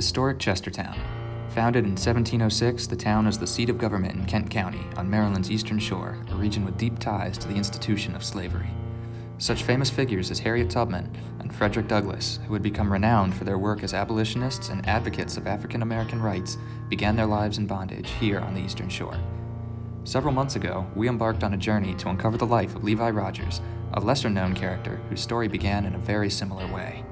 Historic Chestertown. Founded in 1706, the town is the seat of government in Kent County, on Maryland's eastern shore, a region with deep ties to the institution of slavery. Such famous figures as Harriet Tubman and Frederick Douglass, who would become renowned for their work as abolitionists and advocates of African American rights, began their lives in bondage here on the eastern shore. Several months ago, we embarked on a journey to uncover the life of Levi Rodgers, a lesser-known character whose story began in a very similar way.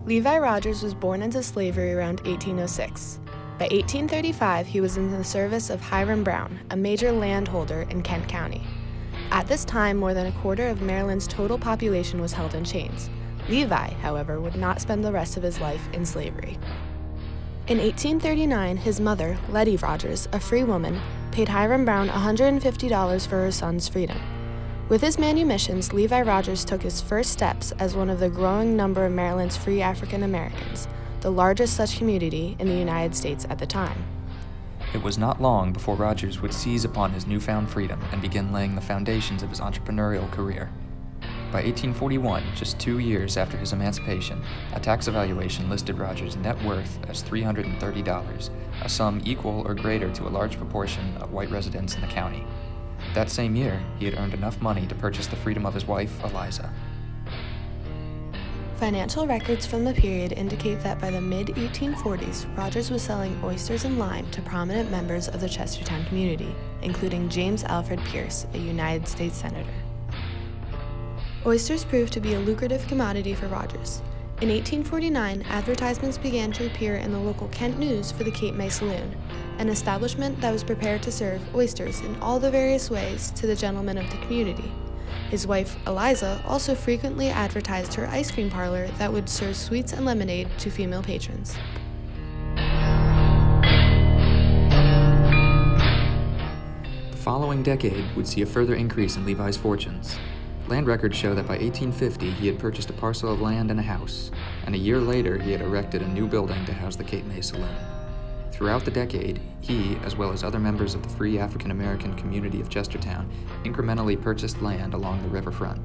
Levi Rodgers was born into slavery around 1806. By 1835, he was in the service of Hiram Brown, a major landholder in Kent County. At this time, more than a quarter of Maryland's total population was held in chains. Levi, however, would not spend the rest of his life in slavery. In 1839, his mother, Levi Rogers, a free woman, paid Hiram Brown $150 for her son's freedom. With his manumissions, Levi Rodgers took his first steps as one of the growing number of Maryland's free African Americans, the largest such community in the United States at the time. It was not long before Rodgers would seize upon his newfound freedom and begin laying the foundations of his entrepreneurial career. By 1841, just 2 years after his emancipation, a tax evaluation listed Rodgers' net worth as $330, a sum equal or greater to a large proportion of white residents in the county. That same year, he had earned enough money to purchase the freedom of his wife, Eliza. Financial records from the period indicate that by the mid-1840s, Rodgers was selling oysters and lime to prominent members of the Chestertown community, including James Alfred Pierce, a United States Senator. Oysters proved to be a lucrative commodity for Rodgers. In 1849, advertisements began to appear in the local Kent News for the Cape May Saloon, an establishment that was prepared to serve oysters in all the various ways to the gentlemen of the community. His wife, Eliza, also frequently advertised her ice cream parlor that would serve sweets and lemonade to female patrons. The following decade would see a further increase in Levi's fortunes. Land records show that by 1850 he had purchased a parcel of land and a house, and a year later he had erected a new building to house the Cape May Saloon. Throughout the decade, he, as well as other members of the free African American community of Chestertown, incrementally purchased land along the riverfront.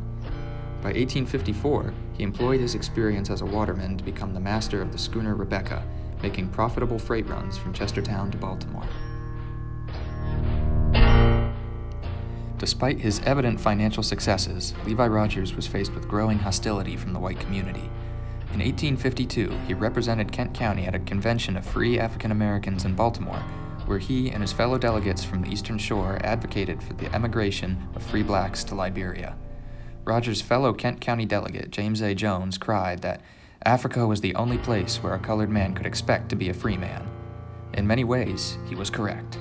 By 1854, he employed his experience as a waterman to become the master of the schooner Rebecca, making profitable freight runs from Chestertown to Baltimore. Despite his evident financial successes, Levi Rodgers was faced with growing hostility from the white community. In 1852, he represented Kent County at a convention of free African Americans in Baltimore, where he and his fellow delegates from the Eastern Shore advocated for the emigration of free blacks to Liberia. Rodgers' fellow Kent County delegate, James A. Jones, cried that Africa was the only place where a colored man could expect to be a free man. In many ways, he was correct.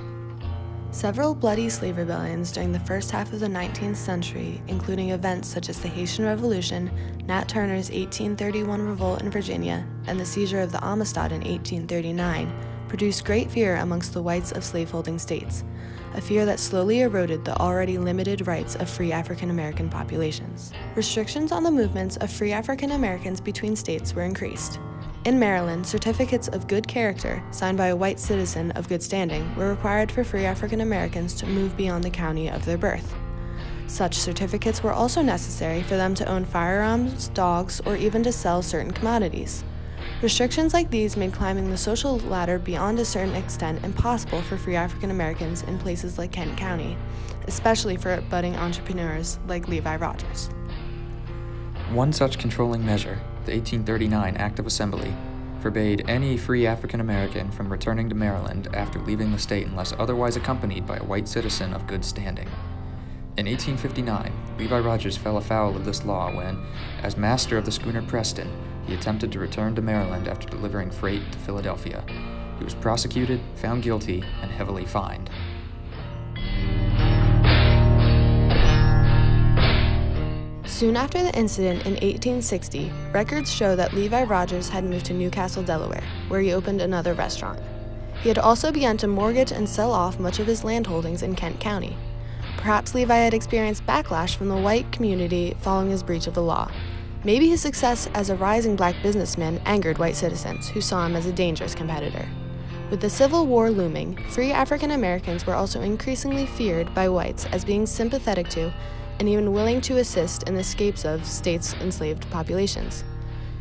Several bloody slave rebellions during the first half of the 19th century, including events such as the Haitian Revolution, Nat Turner's 1831 revolt in Virginia, and the seizure of the Amistad in 1839, produced great fear amongst the whites of slaveholding states, a fear that slowly eroded the already limited rights of free African American populations. Restrictions on the movements of free African Americans between states were increased. In Maryland, certificates of good character, signed by a white citizen of good standing, were required for free African Americans to move beyond the county of their birth. Such certificates were also necessary for them to own firearms, dogs, or even to sell certain commodities. Restrictions like these made climbing the social ladder beyond a certain extent impossible for free African Americans in places like Kent County, especially for budding entrepreneurs like Levi Rodgers. One such controlling measure, the 1839 Act of Assembly, forbade any free African American from returning to Maryland after leaving the state unless otherwise accompanied by a white citizen of good standing. In 1859, Levi Rodgers fell afoul of this law when, as master of the schooner Preston, he attempted to return to Maryland after delivering freight to Philadelphia. He was prosecuted, found guilty, and heavily fined. Soon after the incident in 1860, records show that Levi Rodgers had moved to Newcastle, Delaware, where he opened another restaurant. He had also begun to mortgage and sell off much of his land holdings in Kent County. Perhaps Levi had experienced backlash from the white community following his breach of the law. Maybe his success as a rising black businessman angered white citizens who saw him as a dangerous competitor. With the Civil War looming, free African Americans were also increasingly feared by whites as being sympathetic to and even willing to assist in the escapes of states' enslaved populations.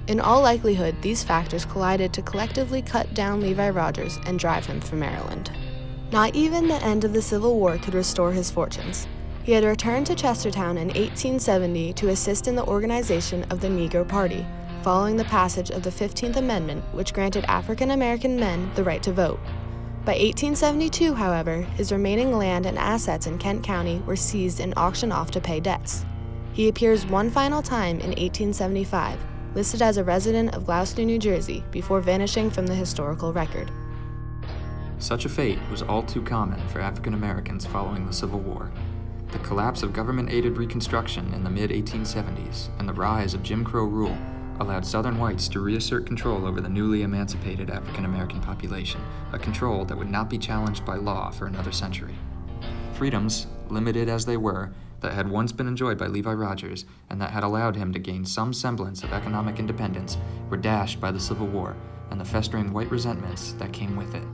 In all likelihood, these factors collided to collectively cut down Levi Rodgers and drive him from Maryland. Not even the end of the Civil War could restore his fortunes. He had returned to Chestertown in 1870 to assist in the organization of the Negro Party, following the passage of the 15th Amendment, which granted African American men the right to vote. By 1872, however, his remaining land and assets in Kent County were seized and auctioned off to pay debts. He appears one final time in 1875, listed as a resident of Gloucester, New Jersey, before vanishing from the historical record. Such a fate was all too common for African Americans following the Civil War. The collapse of government-aided Reconstruction in the mid-1870s and the rise of Jim Crow rule allowed Southern whites to reassert control over the newly emancipated African American population, a control that would not be challenged by law for another century. Freedoms, limited as they were, that had once been enjoyed by Levi Rodgers and that had allowed him to gain some semblance of economic independence, were dashed by the Civil War and the festering white resentments that came with it.